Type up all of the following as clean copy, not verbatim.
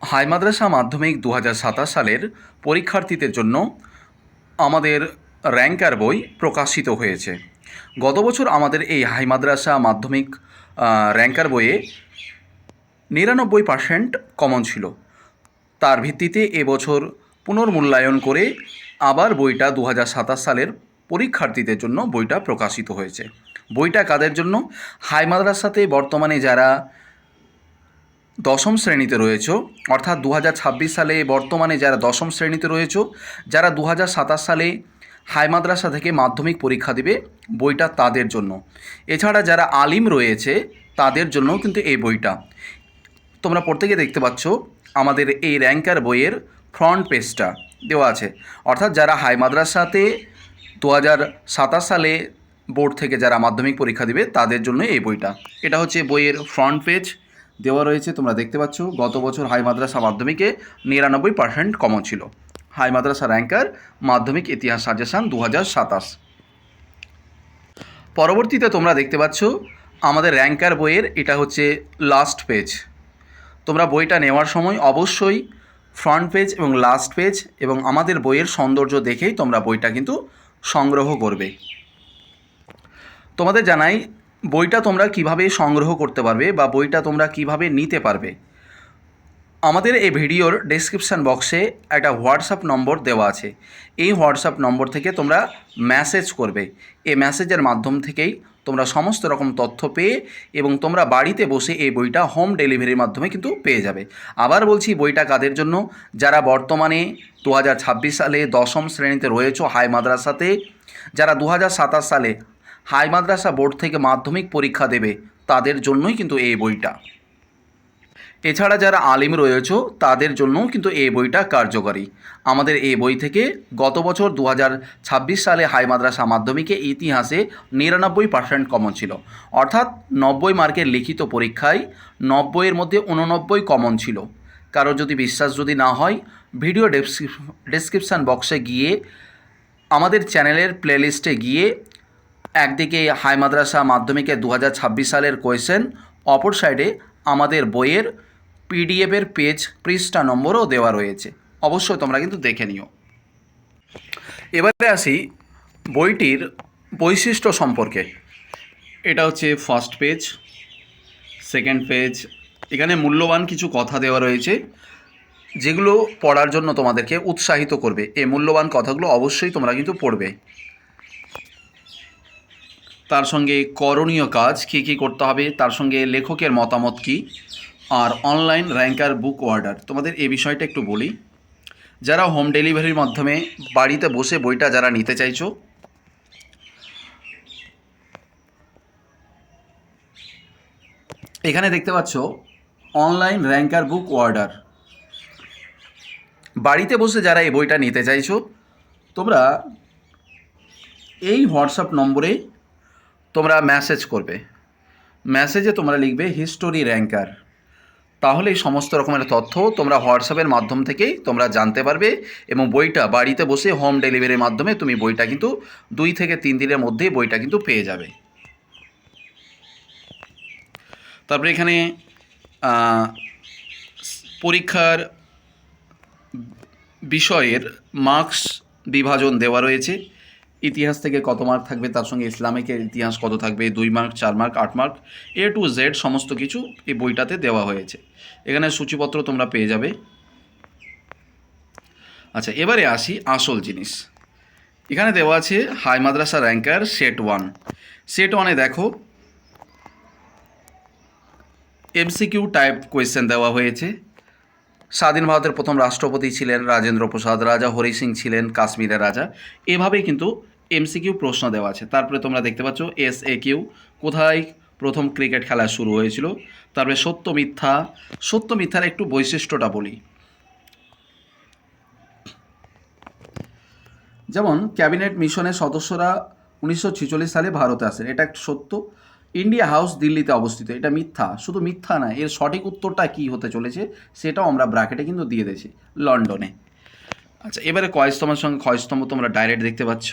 High মাদ্রাসা মাধ্যমিক ২০২৭ সালের পরীক্ষার্থীদের জন্য আমাদের র্যাঙ্কার বই প্রকাশিত হয়েছে। গত বছর আমাদের এই হাই মাদ্রাসা মাধ্যমিক র্যাঙ্কার বইয়ে ৯৯% কমন ছিল। তার ভিত্তিতে এবছর পুনর্মূল্যায়ন করে আবার বইটা ২০২৭ সালের পরীক্ষার্থীদের জন্য বইটা প্রকাশিত হয়েছে। বইটা কাদের জন্য? হাই মাদ্রাসাতে বর্তমানে যারা দশম শ্রেণীতে রয়েছে, অর্থাৎ ২০২৬ সালে বর্তমানে যারা দশম শ্রেণীতে রয়েছে, যারা ২০২৭ সালে হাই মাদ্রাসা থেকে মাধ্যমিক পরীক্ষা দেবে, বইটা তাদের জন্য। এছাড়া যারা আলিম রয়েছে তাদের জন্য কিন্তু এই বইটা। তোমরা প্রত্যেকে দেখতে পাচ্ছ আমাদের এই র্যাঙ্কার বইয়ের ফ্রন্ট পেজটা দেওয়া আছে। অর্থাৎ যারা হাই মাদ্রাসাতে ২০২৭ সালে বোর্ড থেকে যারা মাধ্যমিক পরীক্ষা দেবে তাদের জন্য এই বইটা। এটা হচ্ছে বইয়ের ফ্রন্ট পেজ দেওয়া রয়েছে, তোমরা দেখতে পাচ্ছ। গত বছর হাই মাদ্রাসা মাধ্যমিকে ৯৯% কমন ছিল। হাই মাদ্রাসা র্যাঙ্কার মাধ্যমিক ইতিহাস সাজেশান ২০২৭। পরবর্তীতে তোমরা দেখতে পাচ্ছ আমাদের র্যাঙ্কার বইয়ের এটা হচ্ছে লাস্ট পেজ। তোমরা বইটা নেওয়ার সময় অবশ্যই ফ্রন্ট পেজ এবং লাস্ট পেজ এবং আমাদের বইয়ের সৌন্দর্য দেখেই তোমরা বইটা কিন্তু সংগ্রহ করবে। তোমাদের জানাই বইটা তোমরা কিভাবে সংগ্রহ করতে পারবে বা বইটা তোমরা কিভাবে নিতে পারবে। আমাদের এই ভিডিওর ডেসক্রিপশান বক্সে একটা হোয়াটসঅ্যাপ নম্বর দেওয়া আছে। এই হোয়াটসঅ্যাপ নম্বর থেকে তোমরা মেসেজ করবে। এই মেসেজের মাধ্যম থেকেই তোমরা সমস্ত রকম তথ্য পেয়ে এবং তোমরা বাড়িতে বসে এই বইটা হোম ডেলিভারির মাধ্যমে কিন্তু পেয়ে যাবে। আবার বলছি, বইটা কাদের জন্য? যারা বর্তমানে ২০২৬ সালে দশম শ্রেণীতে রয়েছে হাই মাদ্রাসাতে, যারা ২০২৭ সালে হাই মাদ্রাসা বোর্ড থেকে মাধ্যমিক পরীক্ষা দেবে, তাদের জন্যই কিন্তু এই বইটা। এছাড়া যারা আলিম রয়েছে তাদের জন্যও কিন্তু এই বইটা কার্যকরী। আমাদের এই বই থেকে গত বছর ২০২৬ সালে হাই মাদ্রাসা মাধ্যমিকে ইতিহাসে ৯৯% কমন ছিল। অর্থাৎ ৯০ মার্কের লিখিত পরীক্ষায় ৯০-এর মধ্যে ৮৯ কমন ছিল। কারো যদি বিশ্বাস যদি না হয়, ভিডিও ডেসক্রিপশান বক্সে গিয়ে আমাদের চ্যানেলের প্লেলিস্টে গিয়ে একদিকে হাই মাদ্রাসা মাধ্যমিকে ২০২৬ সালের কোয়েশ্চেন, অপর সাইডে আমাদের বইয়ের পিডিএফের পেজ পৃষ্ঠা নম্বরও দেওয়া রয়েছে। অবশ্যই তোমরা কিন্তু দেখে নিও। এবারে আসি বইটির বৈশিষ্ট্য সম্পর্কে। এটা হচ্ছে ফার্স্ট পেজ, সেকেন্ড পেজ। এখানে মূল্যবান কিছু কথা দেওয়া রয়েছে যেগুলো পড়ার জন্য তোমাদেরকে উৎসাহিত করবে। এই মূল্যবান কথাগুলো অবশ্যই তোমরা কিন্তু পড়বে। তার সঙ্গে করণীয় কাজ কী কী করতে হবে, তার সঙ্গে লেখকের মতামত কী, আর অনলাইন র্যাঙ্কার বুক অর্ডার। তোমাদের এই বিষয়টা একটু বলি। যারা হোম ডেলিভারির মাধ্যমে বাড়িতে বসে বইটা যারা নিতে চাইছো, এখানে দেখতে পাচ্ছ অনলাইন র্যাঙ্কার বুক অর্ডার। বাড়িতে বসে যারা এই বইটা নিতে চাইছো, তোমরা এই হোয়াটসঅ্যাপ নম্বরে তোমরা মেসেজ করবে। মেসেজে তোমরা লিখবে হিস্টোরি র্যাঙ্কার। তাহলে এই সমস্ত রকমের তথ্য তোমরা হোয়াটসঅ্যাপের মাধ্যম থেকেই তোমরা জানতে পারবে এবং বইটা বাড়িতে বসে হোম ডেলিভারির মাধ্যমে তুমি বইটা কিন্তু 2 থেকে 3 দিনের মধ্যেই বইটা কিন্তু পেয়ে যাবে। তারপরে এখানে পরীক্ষার বিষয়ের মার্কস বিভাজন দেওয়া রয়েছে। ইতিহাস থেকে কত মার্ক থাকবে, তার সঙ্গে ইসলামিকের ইতিহাস কত থাকবে, 2 mark, 4 mark, 8 mark, A to Z সমস্ত কিছু এই বইটাতে দেওয়া হয়েছে। এখানে সূচিপত্র তোমরা পেয়ে যাবে। আচ্ছা, এবারে আসি আসল জিনিস। এখানে দেওয়া আছে হাই মাদ্রাসা র্যাঙ্কার সেট 1। সেট 1-এ দেখো MCQ টাইপ কোয়েশ্চেন দেওয়া হয়েছে। স্বাধীন ভারতের প্রথম রাষ্ট্রপতি ছিলেন রাজেন্দ্র প্রসাদ, রাজা হরি সিং ছিলেন কাশ্মীরের রাজা। এভাবেই কিন্তু MCQ প্রশ্ন দেওয়া আছে। তারপরে তোমরা দেখতে পাচ্ছ SAQ, কোথায় প্রথম ক্রিকেট খেলা শুরু হয়েছিল। তারপরে সত্য মিথ্যা। সত্য মিথ্যার একটু বৈশিষ্ট্যটা বলি। যেমন ক্যাবিনেট মিশনের সদস্যরা 1946 সালে ভারতে আসেন, এটা একটা সত্য। ইন্ডিয়া হাউস দিল্লিতে অবস্থিত, এটা মিথ্যা। শুধু মিথ্যা না, এর সঠিক উত্তরটা কী হতে চলেছে সেটাও আমরা ব্র্যাকেটে কিন্তু দিয়ে দিয়েছি, লন্ডনে। আচ্ছা, এবারে কয়স্তম্ভের সঙ্গে ক্ষয়স্তম্ভ তোমরা ডাইরেক্ট দেখতে পাচ্ছ।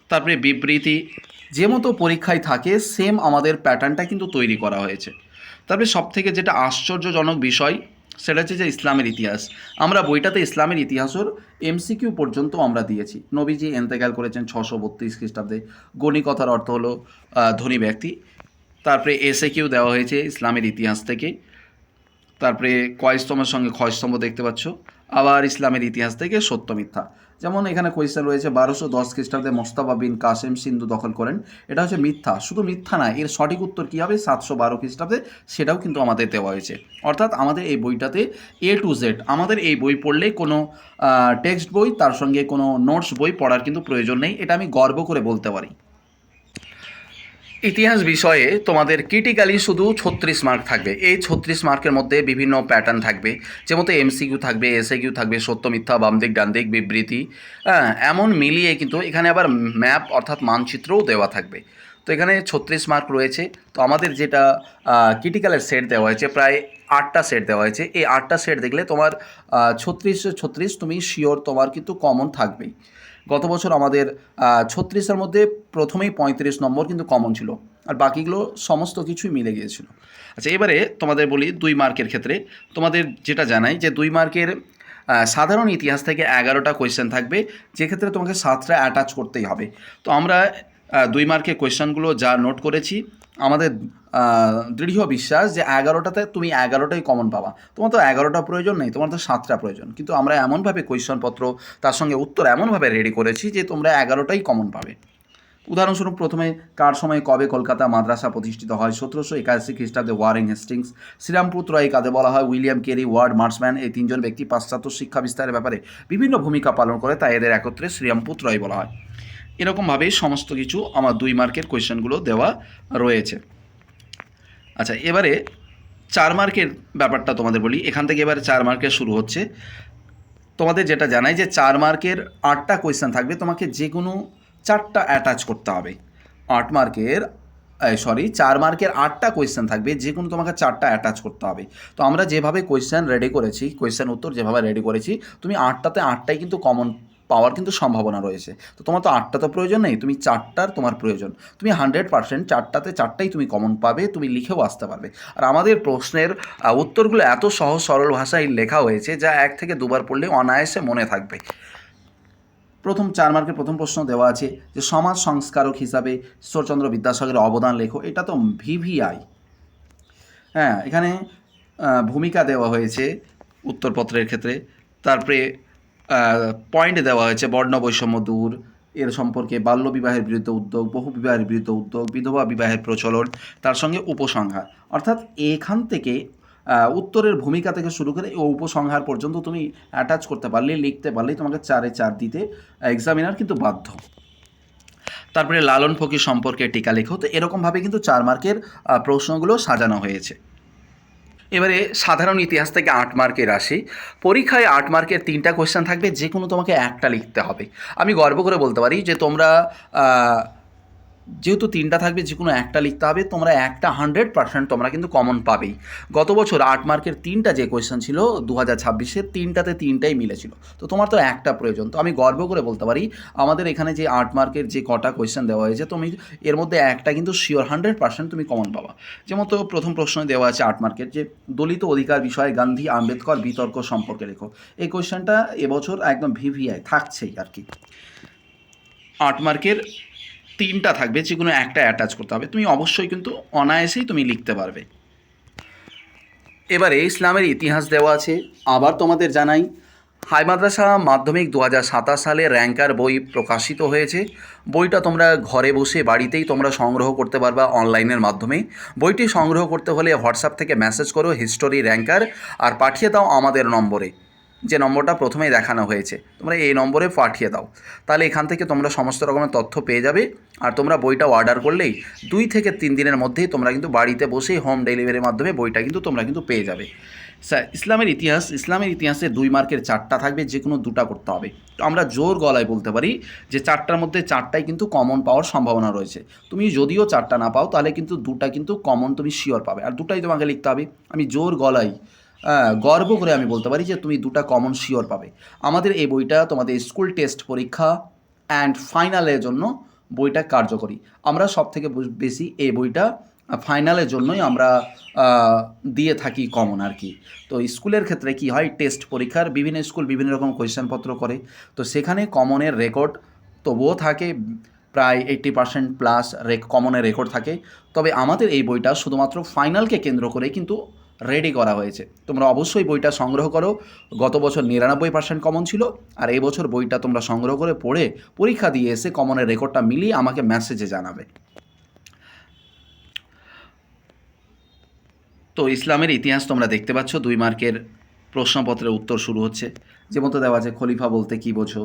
তারপরে বিবৃতি, যে মতো পরীক্ষায় থাকে সেম আমাদের প্যাটার্নটা কিন্তু তৈরি করা হয়েছে। তারপরে সবথেকে যেটা আশ্চর্যজনক বিষয় সেটা হচ্ছে যে ইসলামের ইতিহাস। আমরা বইটাতে ইসলামের ইতিহাসের এমসিকিউ পর্যন্ত আমরা দিয়েছি। নবীজি এন্তেকাল করেছেন 632 খ্রিস্টাব্দে, গণি কথার অর্থ হলো ধনী ব্যক্তি। তারপরে এসে কিউ দেওয়া হয়েছে ইসলামের ইতিহাস থেকে। তারপরে কয়স্তম্ভের সঙ্গে ক্ষয়স্তম্ভ দেখতে পাচ্ছ। আবার ইসলামের ইতিহাস থেকে সত্য মিথ্যা। যেমন এখানে কোয়েশ্চেন রয়েছে 1210 খ্রিস্টাব্দে মোস্তাফা বিন কাসেম সিন্ধু দখল করেন, এটা হচ্ছে মিথ্যা। শুধু মিথ্যা না, এর সঠিক উত্তর কী হবে 712 খ্রিস্টাব্দে, সেটাও কিন্তু আমাদের দেওয়া হয়েছে। অর্থাৎ আমাদের এই বইটাতে এ টু জেড, আমাদের এই বই পড়লে কোনো টেক্সট বই তার সঙ্গে কোনো নোটস বই পড়ার কিন্তু প্রয়োজন নেই, এটা আমি গর্ব করে বলতে পারি। ইতিহাস বিষয়ে তোমাদের ক্রিটিক্যালি শুধু 36 মার্ক থাকবে। এই 36 মার্কের মধ্যে বিভিন্ন প্যাটার্ন থাকবে, যেমন এমসিকিউ থাকবে, এসএকিউ থাকবে, সত্য মিথ্যা, বাম দিক ডান দিক, বিবৃতি, হ্যাঁ, এমন মিলিয়ে কিন্তু এখানে আবার ম্যাপ অর্থাৎ মানচিত্রও দেওয়া থাকবে। তো এখানে 36 মার্ক রয়েছে। তো আমাদের যেটা ক্রিটিক্যালের সেট দেওয়া হয়েছে প্রায় 8টা সেট দেওয়া হয়েছে। এই 8টা সেট দেখলে তোমার 36 তুমি শিওর তোমার কিন্তু কমন থাকবেই। গত বছর আমাদের 36-এর মধ্যে প্রথমেই 35 নম্বর কিন্তু কমন ছিল, আর বাকিগুলো সমস্ত কিছুই মিলে গিয়েছিল। আচ্ছা, এবারে তোমাদের বলি 2 মার্কের ক্ষেত্রে তোমাদের যেটা জানাই যে 2 মার্কের সাধারণ ইতিহাস থেকে 11টা কোয়েশ্চেন থাকবে, যেক্ষেত্রে তোমাকে 7টা অ্যাটাচ করতেই হবে। তো আমরা 2 মার্কের কোয়েশ্চেনগুলো যা নোট করেছি, আমাদের দৃঢ় বিশ্বাস যে 11টাতে তুমি 11টাই কমন পাবা। তোমার তো 11টা প্রয়োজন নেই, তোমার তো 7টা প্রয়োজন, কিন্তু আমরা এমনভাবে কোয়েশ্চনপত্র তার সঙ্গে উত্তর এমনভাবে রেডি করেছি যে তোমরা 11টাই কমন পাবে। উদাহরণস্বরূপ প্রথমে কার সময় কবে কলকাতা মাদ্রাসা প্রতিষ্ঠিত হয়? 1781 খ্রিস্টাব্দে ওয়ারেন হেস্টিংস। শ্রীরামপুর রায় কাদের বলা হয়? William Carey, Ward Marshman. এই 3জন ব্যক্তি পাশ্চাত্য শিক্ষা বিস্তারের ব্যাপারে বিভিন্ন ভূমিকা পালন করে, তাই এদের একত্রে শ্রীরামপুর রায় বলা হয়। এরকমভাবেই সমস্ত কিছু আমার 2 মার্কের কোয়েশ্চেনগুলো দেওয়া রয়েছে। আচ্ছা, এবারে 4 মার্কের ব্যাপারটা তোমাদের বলি। এখান থেকে এবারে 4 মার্কের শুরু হচ্ছে। তোমাদের যেটা জানাই যে 4 মার্কের 8টা কোয়েশ্চেন থাকবে, তোমাকে যে কোনো 4টা অ্যাটাচ করতে হবে। 8 মার্কের 4 মার্কের 8টা কোয়েশ্চেন থাকবে, যে কোনো তোমাকে 4টা অ্যাটাচ করতে হবে। তো আমরা যেভাবে কোয়েশ্চেন রেডি করেছি, কোয়েশ্চেন উত্তর যেভাবে রেডি করেছি, তুমি 8টাতে 8টাই কিন্তু কমন পাওয়ার কিন্তু সম্ভাবনা রয়েছে। তো তোমার তো 8টা তো প্রয়োজন নেই, তুমি 4টার তোমার প্রয়োজন। তুমি 100% 4টাতে 4টাই তুমি কমন পাবে, তুমি লিখেও আসতে পারবে। আর আমাদের প্রশ্নের উত্তরগুলো এত সহজ সরল ভাষায় লেখা হয়েছে, যা 1 থেকে 2বার পড়লে অনায়াসে মনে থাকবে। প্রথম 4 মার্কের প্রথম প্রশ্ন দেওয়া আছে যে সমাজ সংস্কারক হিসাবে ঈশ্বরচন্দ্র বিদ্যাসাগরের অবদান লেখো। এটা তো ভিভিআই। হ্যাঁ, এখানে ভূমিকা দেওয়া হয়েছে উত্তরপত্রের ক্ষেত্রে। তারপরে পয়েন্ট দেওয়া হয়েছে বর্ণ বৈষম্য দূর, এর সম্পর্কে বাল্যবিবাহের বিরুদ্ধে উদ্যোগ, বহু বিবাহের বিরুদ্ধে উদ্যোগ, বিধবা বিবাহের প্রচলন, তার সঙ্গে উপসংহার। অর্থাৎ এখান থেকে উত্তরের ভূমিকা থেকে শুরু করে এই উপসংহার পর্যন্ত তুমি অ্যাটাচ করতে পারলে, লিখতে পারলেই তোমাকে 4-এ 4 দিতে এক্সামিনার কিন্তু বাধ্য। তারপরে লালন ফকির সম্পর্কে টিকা লেখো। তো এরকমভাবে কিন্তু 4 মার্কের প্রশ্নগুলো সাজানো হয়েছে। এবারে সাধারণ ইতিহাস থেকে 8 মার্কের আসি। পরীক্ষায় 8 মার্কের 3টা কোয়েশ্চেন থাকবে, যে কোনো তোমাকে একটা লিখতে হবে। আমি গর্ব করে বলতে পারি যে তোমরা যেহেতু 3টা থাকবে, যে কোনো একটা লিখতে হবে। তোমরা একটা 100% তোমরা কিন্তু কমন পাবেই। গত বছর 8 মার্কের 3টা যে কোয়েশ্চেন ছিল 2026-এর, 3টাতে 3টাই মিলেছিল। তো তোমার তো একটা প্রয়োজন। তো আমি গর্ব করে বলতে পারি আমাদের এখানে যে 8 মার্কের যে কটা কোয়েশ্চেন দেওয়া হয়েছে, তুমি এর মধ্যে একটা কিন্তু শিওর 100% তুমি কমন পাবা। যেমন তো প্রথম প্রশ্নে দেওয়া আছে 8 মার্কের যে দলিত অধিকার বিষয়ে গান্ধী আম্বেদকর বিতর্ক সম্পর্কে লেখো। এই কোয়েশ্চেনটা এবছর একদম ভিভিআই থাকছেই আর কি। 8 মার্কের 3টা থাকবে, যে কোনো একটা অ্যাটাচ করতে হবে। তুমি অবশ্যই কিন্তু অনায়াসেই তুমি লিখতে পারবে। এবারে ইসলামের ইতিহাস দেওয়া আছে। আবার তোমাদের জানাই, হাই মাদ্রাসা মাধ্যমিক 2027 সালে র্যাঙ্কার বই প্রকাশিত হয়েছে। বইটা তোমরা ঘরে বসে বাড়িতেই তোমরা সংগ্রহ করতে পারবা অনলাইনের মাধ্যমে। বইটি সংগ্রহ করতে হলে হোয়াটসঅ্যাপ থেকে মেসেজ করো হিস্টোরি র্যাঙ্কার, আর পাঠিয়ে দাও আমাদের নম্বরে, যে নম্বরটা প্রথমেই দেখানো হয়েছে। তোমরা এই নম্বরে পাঠিয়ে দাও, তাহলে এখান থেকে তোমরা সমস্ত রকমের তথ্য পেয়ে যাবে। আর তোমরা বইটা অর্ডার করলেই 2 থেকে 3 দিনের মধ্যেই তোমরা কিন্তু বাড়িতে বসেই হোম ডেলিভারির মাধ্যমে বইটা কিন্তু তোমরা কিন্তু পেয়ে যাবে। স্যার, ইসলামের ইতিহাসে 2 মার্কের 4টা থাকবে, যে কোনো 2টা করতে হবে। তো আমরা জোর গলায় বলতে পারি যে 4টার মধ্যে 4টাই কিন্তু কমন পাওয়ার সম্ভাবনা রয়েছে। তুমি যদিও 4টা না পাও, তাহলে কিন্তু 2টা কিন্তু কমন তুমি শিওর পাবে, আর 2টাই তোমাকে লিখতে হবে। আমি জোর গলায় গর্ব করে আমি বলতে পারি যে তুমি 2টা কমন শিওর পাবে। আমাদের এই বইটা তোমাদের স্কুল টেস্ট পরীক্ষা অ্যান্ড ফাইনালের জন্য বইটা কার্যকরী। আমরা সবথেকে বেশি এই বইটা ফাইনালের জন্যই আমরা দিয়ে থাকি কমন আর কি। তো স্কুলের ক্ষেত্রে কি হয়, টেস্ট পরীক্ষার বিভিন্ন স্কুল বিভিন্ন রকম কোয়েশ্চেনপত্র করে, তো সেখানে কমনের রেকর্ড তবুও থাকে প্রায় 80% প্লাস কমনের রেকর্ড থাকে। তবে আমাদের এই বইটা শুধুমাত্র ফাইনালকে কেন্দ্র করে কিন্তু রেডি করা হয়েছে। তোমরা অবশ্যই বইটা সংগ্রহ করো। গত বছর 99% কমন ছিল, আর এই বছর বইটা তোমরা সংগ্রহ করে পড়ে পরীক্ষা দিয়ে এসে কমনের রেকর্ডটা মিলিয়ে আমাকে মেসেজে জানাবে। তো ইসলামের ইতিহাস তোমরা দেখতে পাচ্ছ 2 মার্কের প্রশ্নপত্রের উত্তর শুরু হচ্ছে। যেমন তো দেওয়া আছে খলিফা বলতে কী বোঝো,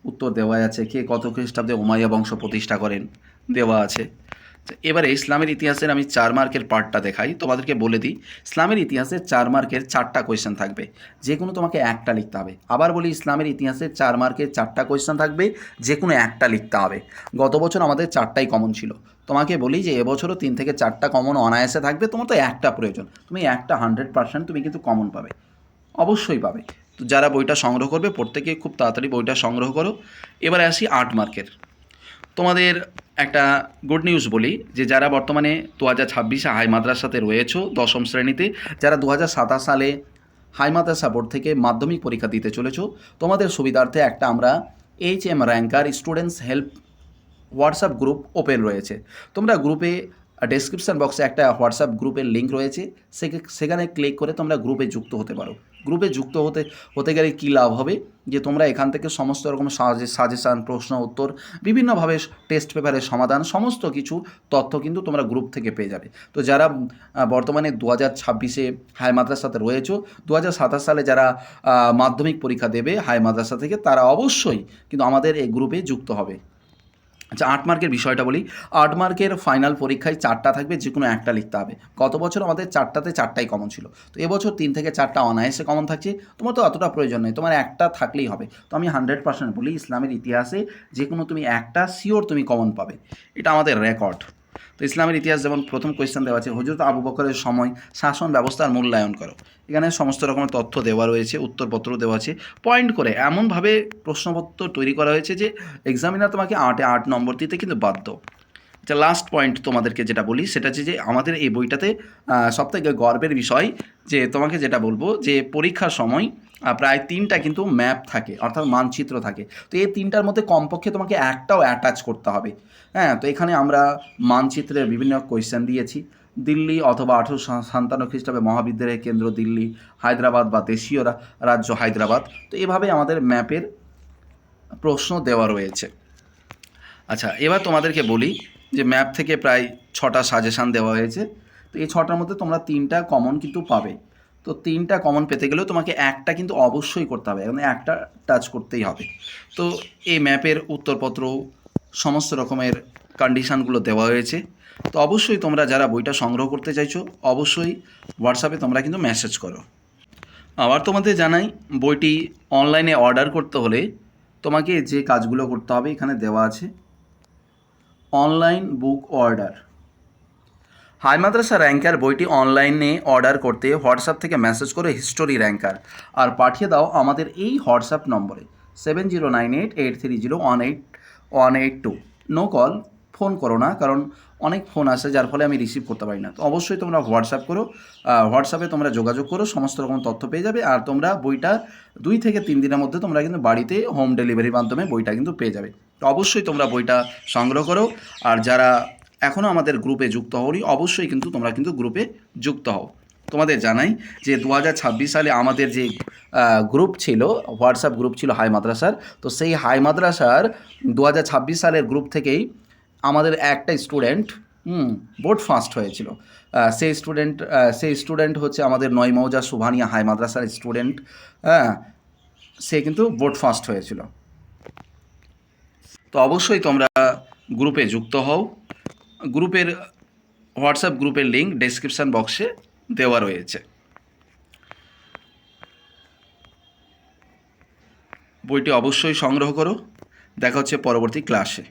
উত্তর দেওয়া আছে কে কত খ্রিস্টাব্দে উমাইয়া বংশ প্রতিষ্ঠা করেন, দেওয়া আছে। এবারে ইসলামের ইতিহাসের আমি 4 মার্কের পার্টটা দেখাই, তোমাদেরকে বলে দিই। ইসলামের ইতিহাসে 4 মার্কের 4টা কোয়েশ্চেন থাকবে, যে কোনো তোমাকে একটা লিখতে হবে। আবার বলি, ইসলামের ইতিহাসে 4 মার্কের 4টা কোয়েশ্চেন থাকবে, যে কোনো একটা লিখতে হবে। গত বছর আমাদের 4টাই কমন ছিল। তোমাকে বলি যে এবছরও 3 থেকে 4টা কমন অনায়াসে থাকবে। তোমার তো একটা প্রয়োজন, তুমি একটা 100% তুমি কিন্তু কমন পাবে, অবশ্যই পাবে। তো যারা বইটা সংগ্রহ করবে প্রত্যেকে খুব তাড়াতাড়ি বইটা সংগ্রহ করো। এবারে আসি 8 মার্কের। তোমাদের একটা গুড নিউজ বলি, যে যারা বর্তমানে 2026 হাই মাদ্রাসাতে রয়েছো 10ম শ্রেণীতে, যারা 2027 সালে হাই মাদ্রাসা বোর্ড থেকে মাধ্যমিক পরীক্ষা দিতে চলেছো, তোমাদের সুবিধার্থে একটা আমরা HM ranker students help WhatsApp group open রয়েছে। তোমরা গ্রুপে ডেসক্রিপশান বক্সে একটা হোয়াটসঅ্যাপ গ্রুপের লিঙ্ক রয়েছে, সেখানে ক্লিক করে তোমরা গ্রুপে যুক্ত হতে পারো। গ্রুপে যুক্ত হতে গেলে কী লাভ হবে, যে তোমরা এখান থেকে সমস্ত রকম সাজেশান, প্রশ্ন উত্তর, বিভিন্নভাবে টেস্ট পেপারের সমাধান, সমস্ত কিছু তথ্য কিন্তু তোমরা গ্রুপ থেকে পেয়ে যাবে। তো যারা বর্তমানে 2026 হাই মাদ্রাসাতে রয়েছো, 2027 সালে যারা মাধ্যমিক পরীক্ষা দেবে হাই মাদ্রাসা থেকে, তারা অবশ্যই কিন্তু আমাদের এই গ্রুপে যুক্ত হবে। আচ্ছা, 8 মার্কের বিষয়টা বলি। 8 মার্কের ফাইনাল পরীক্ষায় 4টা থাকবে, যে কোনো একটা লিখতে হবে। গত বছর আমাদের 4টাতে 4টাই কমন ছিল, তো এবছর 3 থেকে 4টা অনায়াসে কমন থাকছে। তোমার তো অতটা প্রয়োজন নেই, তোমার একটা থাকলেই হবে। তো আমি 100% বলি, ইসলামের ইতিহাসে যে কোনো তুমি একটা শিওর তুমি কমন পাবে, এটা আমাদের রেকর্ড। তো ইসলামের ইতিহাস যেমন প্রথম কোয়েশ্চেন দেওয়া আছে, হযরত আবু বকরের সময় শাসন ব্যবস্থার মূল্যায়ন করো। এখানে সমস্ত রকমের তথ্য দেওয়া রয়েছে, উত্তরপত্র দেওয়া আছে, পয়েন্ট করে এমনভাবে প্রশ্নপত্র তৈরি করা হয়েছে যে এক্সামিনার তোমাকে 8 নম্বর দিতে কিন্তু বাধ্য। আচ্ছা, লাস্ট পয়েন্ট তোমাদেরকে যেটা বলি সেটা হচ্ছে যে আমাদের এই বইটাতে সবথেকে গর্বের বিষয়, যে তোমাকে যেটা বলবো, যে পরীক্ষার সময় প্রায় 3টা কিন্তু ম্যাপ থাকে, অর্থাৎ মানচিত্র থাকে। তো এই 3টার মধ্যে কমপক্ষে তোমাকে একটাও অ্যাটাচ করতে হবে। হ্যাঁ, তো এখানে আমরা মানচিত্রের বিভিন্ন কোয়েশ্চেন দিয়েছি। দিল্লি অথবা 1857 খ্রিস্টাব্দে মহাবিদ্যালয়ের কেন্দ্র দিল্লি, হায়দ্রাবাদ বা দেশীয় রাজ্য হায়দ্রাবাদ। তো এভাবে আমাদের ম্যাপের প্রশ্ন দেওয়া রয়েছে। আচ্ছা, এবার তোমাদেরকে বলি যে ম্যাপ থেকে প্রায় 6টা সাজেশান দেওয়া হয়েছে। তো এই 6টার মধ্যে তোমরা 3টা কমন কিন্তু পাবে। তো 3টা কমন পেতে গেলেও তোমাকে একটা কিন্তু অবশ্যই করতে হবে, মানে একটা টাচ করতেই হবে। তো এই ম্যাপের উত্তরপত্র, সমস্ত রকমের কন্ডিশানগুলো দেওয়া হয়েছে। তো অবশ্যই তোমরা যারা বইটা সংগ্রহ করতে চাইছো, অবশ্যই হোয়াটসঅ্যাপে তোমরা কিন্তু মেসেজ করো। আবার তোমাদের জানাই, বইটি অনলাইনে অর্ডার করতে হলে তোমাকে যে কাজগুলো করতে হবে এখানে দেওয়া আছে। Online book order. হাই মাদ্রাসা র্যাঙ্কার বইটি অনলাইনে অর্ডার করতে হোয়াটসঅ্যাপ থেকে মেসেজ করে হিস্টোরি র্যাঙ্কার আর পাঠিয়ে দাও আমাদের এই হোয়াটসঅ্যাপ নম্বরে 709883018182। নো কল, ফোন করো না, কারণ অনেক ফোন আসে যার ফলে আমি রিসিভ করতে পারি না। তো অবশ্যই তোমরা হোয়াটসঅ্যাপ করো, হোয়াটসঅ্যাপে তোমরা যোগাযোগ করো, সমস্ত রকম তথ্য পেয়ে যাবে। আর তোমরা বইটা 2 থেকে 3 দিনের মধ্যে তোমরা কিন্তু বাড়িতে হোম ডেলিভারির মাধ্যমে বইটা কিন্তু পেয়ে যাবে। তো অবশ্যই তোমরা বইটা সংগ্রহ করো। আর যারা এখনও আমাদের গ্রুপে যুক্ত হওনি, অবশ্যই কিন্তু তোমরা কিন্তু গ্রুপে যুক্ত হও। তোমাদের জানাই যে 2026 সালে আমাদের যে গ্রুপ ছিল, হোয়াটসঅ্যাপ গ্রুপ ছিল হাই মাদ্রাসার, তো সেই হাই মাদ্রাসার 2026 সালের গ্রুপ থেকেই আমাদের একটা স্টুডেন্ট বোর্ড ফার্স্ট হয়েছিল। সেই স্টুডেন্ট হচ্ছে আমাদের 9 মৌজা সুভানিয়া হাই মাদ্রাসার স্টুডেন্ট। হ্যাঁ, সে কিন্তু বোর্ড ফার্স্ট হয়েছিল। তো অবশ্যই তোমরা গ্রুপে যুক্ত হও। গ্রুপের হোয়াটসঅ্যাপ গ্রুপের লিঙ্ক ডেসক্রিপশান বক্সে দেওয়া রয়েছে। বইটি অবশ্যই সংগ্রহ করো। দেখা হচ্ছে পরবর্তী ক্লাসে।